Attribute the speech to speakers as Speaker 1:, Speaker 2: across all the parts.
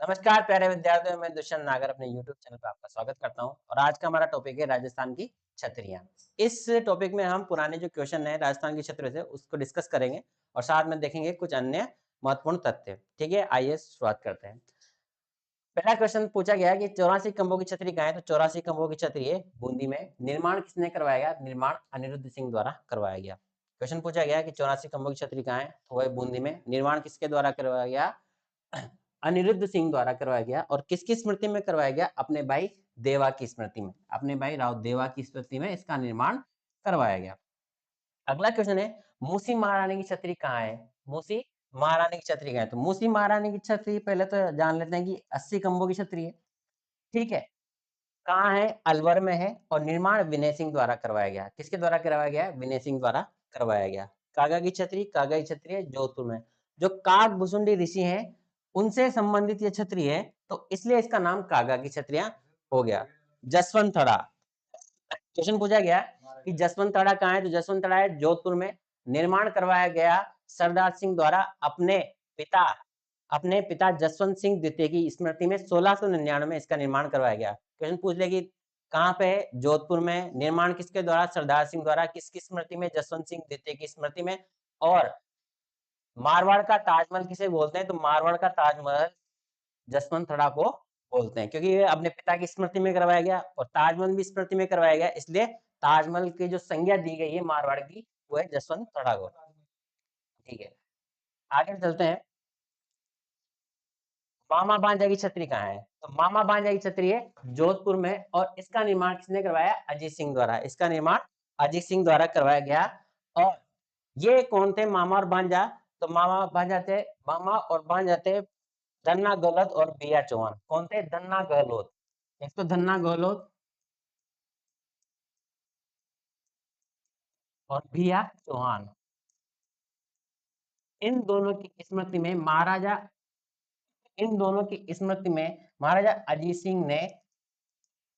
Speaker 1: नमस्कार प्यारे विद्यार्थियों, मैं दुष्यंत नागर अपने YouTube चैनल पर आपका स्वागत करता हूं और आज का हमारा टॉपिक है राजस्थान की छतरियां। इस टॉपिक में हम पुराने जो क्वेश्चन है राजस्थान की छतरियों से उसको डिस्कस करेंगे और साथ में देखेंगे कुछ अन्य महत्वपूर्ण तथ्य। ठीक है, आइए शुरुआत करते हैं। पहला क्वेश्चन पूछा गया कि 84 खंभों की छतरी कहाँ है? तो 84 खंभों की छतरी है बूंदी में। निर्माण किसने करवाया गया? निर्माण अनिरुद्ध सिंह द्वारा करवाया गया। क्वेश्चन पूछा गया कि 84 खंभों की छतरी कहाँ है? तो वह बूंदी में। निर्माण किसके द्वारा करवाया गया? अनिरुद्ध सिंह द्वारा करवाया गया। और किसकी स्मृति में करवाया गया? अपने भाई देवा की स्मृति में। अपने भाई राव देवा की स्मृति में इसका निर्माण करवाया गया। अगला क्वेश्चन है, मूसी महारानी की छतरी कहाँ है? मूसी महारानी की छतरी कहाँ है? तो मूसी महारानी की छतरी पहले तो जान लेते हैं कि 80 खंभों की छतरी है। ठीक है, कहाँ है? अलवर में है और निर्माण विनय सिंह द्वारा करवाया गया। किसके द्वारा करवाया गया? विनय सिंह द्वारा करवाया गया। कागा की छतरी है जोधपुर में। जो काकभुसुंडी ऋषि हैं उनसे संबंधित ये छतरी है, तो इसलिए इसका नाम कागा की छतरियां हो गया। जसवंतड़ा, क्वेश्चन पूछा गया कि जसवंतड़ा कहाँ है? तो जसवंतड़ा है जोधपुर में। निर्माण करवाया गया सरदार सिंह द्वारा पिता अपने पिता जसवंत सिंह द्वितीय की स्मृति में 1699 में इसका निर्माण करवाया गया। क्वेश्चन पूछ ले कि कहाँ पे है? जोधपुर में। निर्माण किसके द्वारा? सरदार सिंह द्वारा। किसकी स्मृति में? जसवंत सिंह द्वितीय की स्मृति में। और मारवाड़ का ताजमहल किसे बोलते हैं? तो मारवाड़ का ताजमहल जसवंतड़ा को बोलते हैं, क्योंकि ये अपने पिता की स्मृति में करवाया गया और ताजमहल भी स्मृति में करवाया गया, इसलिए ताजमहल की जो संज्ञा दी गई है मारवाड़ की, वो है जसवंतड़ा को। ठीक है, आगे चलते हैं। मामा भांजा की छतरी कहाँ है? तो मामा भांजा की छतरी है जोधपुर में और इसका निर्माण किसने करवाया? अजीत सिंह द्वारा। इसका निर्माण अजीत सिंह द्वारा करवाया गया। और ये कौन थे मामा और भांजा? तो मामा और भांजा थे धन्ना गहलोत और बिया चौहान। कौन थे? धन्ना गहलोत। एक तो धन्ना गहलोत और बिया चौहान। इन दोनों की स्मृति में महाराजा इन दोनों की स्मृति में महाराजा अजीत सिंह ने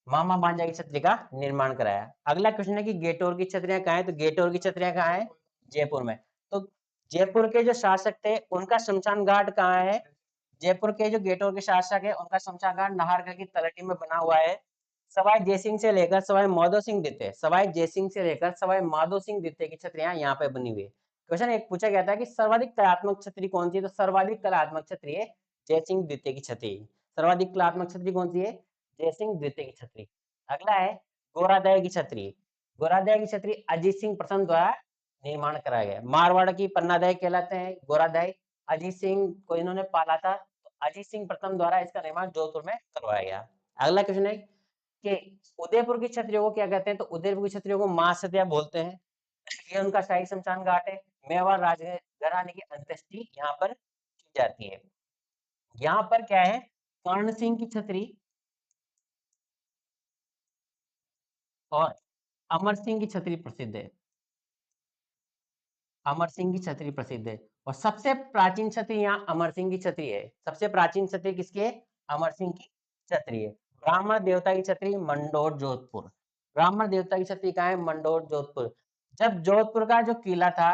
Speaker 1: मामा भांजा की छतरी का निर्माण कराया। अगला क्वेश्चन है कि गेटोर की छतरियां कहाँ है? तो गेटोर की छतरियां कहाँ है? जयपुर में। तो जयपुर के जो शासक थे उनका शमशान घाट कहाँ है? जयपुर के जो गेटोर के शासक है उनका शमशान घाट नाहरगढ़ की तलहटी में बना हुआ है। सवाई जयसिंह से लेकर सवाई माधो सिंह द्वितीय की छतरियां यहाँ पे बनी हुई है। क्वेश्चन एक पूछा गया था कि सर्वाधिक कलात्मक छतरी कौन सी है? तो सर्वाधिक कलात्मक छतरी है जयसिंह द्वितीय की छतरी। सर्वाधिक कलात्मक छतरी कौन सी है? जयसिंह द्वितीय की छतरी। अगला है गोरादय की छतरी। गोरादय की छतरी अजीत सिंह प्रथम द्वारा निर्माण कराया गया। मारवाड़ की पन्नादय कहलाते हैं गोरादय। अजीत सिंह को इन्होंने पाला था, तो अजीत सिंह प्रथम द्वारा इसका निर्माण जोधपुर में करवाया गया। अगला क्वेश्चन है कि उदयपुर की क्षत्रियों को क्या कहते हैं? तो उदयपुर की क्षत्रियों को महासतिया बोलते हैं। ये उनका शाही शमशान घाट है। मेवाड़ राज घराने की अंत्येष्टि यहाँ पर की जाती है। यहाँ पर क्या है? कर्ण सिंह की छतरी और अमर सिंह की छतरी प्रसिद्ध है। अमर सिंह की छतरी प्रसिद्ध है और सबसे प्राचीन छतरी यहाँ अमर सिंह की छतरी है। सबसे प्राचीन छतरी किसकी है? अमर सिंह की छतरी है। ब्राह्मण देवता की छतरी मंडोर जोधपुर। ब्राह्मण देवता की छतरी कहाँ है? मंडोर जोधपुर। जब जोधपुर का जो किला था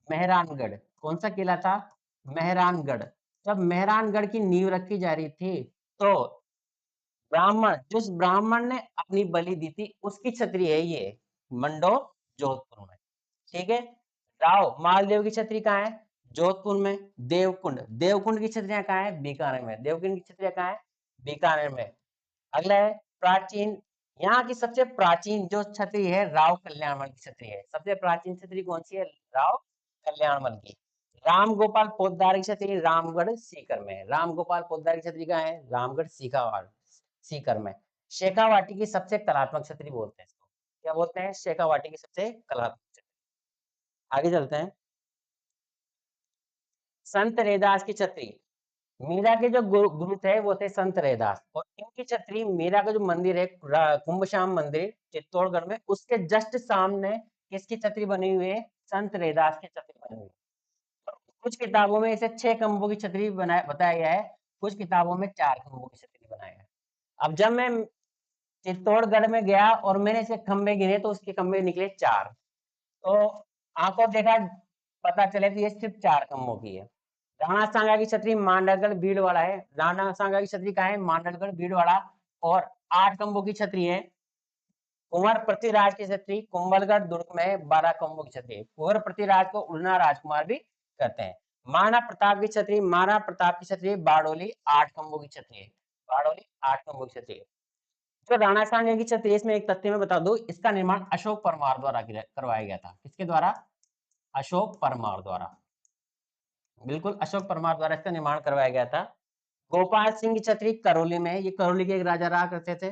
Speaker 1: मेहरानगढ़, कौन सा किला था? मेहरानगढ़। जब मेहरानगढ़ की नींव रखी जा रही थी, तो जिस ब्राह्मण ने अपनी बलि दी थी उसकी छतरी है ये मंडोर जोधपुर में। ठीक है, राव मालदेव की छतरी कहाँ है? जोधपुर में। देवकुंड, देवकुंड की छतरियां कहाँ है? बीकानेर में। देवकुंड की छतरियां कहाँ है? बीकानेर में। अगला है प्राचीन, यहाँ की सबसे प्राचीन जो छतरी है राव कल्याणमल की छतरी है। सबसे प्राचीन छतरी कौन सी है? राव कल्याणमल की। राम गोपाल पोद्दार की छतरी रामगढ़ सीकर में है। राम गोपाल पोद्दार की छतरी कहाँ है? रामगढ़ सीकर में। शेखावाटी की सबसे कलात्मक छतरी बोलते हैं इसको। क्या बोलते हैं? शेखावाटी की सबसे कलात्मक छतरी। आगे चलते हैं। संत रैदास की छतरी। मीरा के जो गुरु थे वो थे संत रैदास और इनकी छतरी मीरा का जो मंदिर है कुंभश्याम मंदिर चित्तौड़गढ़ में, उसके जस्ट सामने किसकी छतरी बनी हुई है? संत रैदास की छतरी बनी हुई है। कुछ किताबों में इसे 6 खंभों की छतरी बनाया बताया गया है, कुछ किताबों में 4 खंभों की छतरी बनाया गया है। अब जब मैं चित्तौड़गढ़ में गया और मैंने इसके खंभे गिने तो उसके खंभे निकले 4। तो आंखों देखा पता चले तो ये सिर्फ 4 खंभों की है। राणा सांगा की छतरी मांडलगढ़ भीलवाड़ा है। राणा सांगा की छतरी कहाँ है? मांडलगढ़ भीलवाड़ा। और 8 खंभों की छतरी है। कुंवर पृथ्वीराज की छतरी कुंभलगढ़ दुर्ग में है, 12 खंभों की छतरी है। कुंवर पृथ्वीराज को उड़ना राजकुमार भी कहते हैं। महाराणा प्रताप की छतरी बारडोली 8 खंभों की छतरी है। बारडोली 8 खंभों की छतरी है। जो राणा सांगा की छतरी है, इसमें एक तथ्य मैं बता दूं, इसका निर्माण अशोक परमार द्वारा करवाया गया था। किसके द्वारा? अशोक परमार द्वारा। बिल्कुल अशोक परमार द्वारा इसका निर्माण करवाया गया था। गोपाल सिंह की छतरी करौली में है। ये करौली के एक राजा रहा करते थे।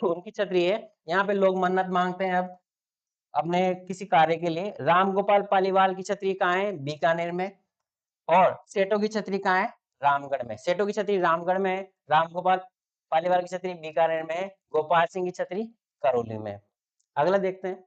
Speaker 1: उनकी छतरी है। यहाँ पे लोग मन्नत मांगते हैं अब अपने किसी कार्य के लिए। राम गोपाल पालीवाल की छतरी कहाँ है? बीकानेर में। और सेठों की छतरी कहाँ है? रामगढ़ में। सेठों की छतरी रामगढ़ में है। राम गोपाल पालीवाल की छतरी बीकानेर में है। गोपाल सिंह की छतरी करौली में है। अगला देखते हैं।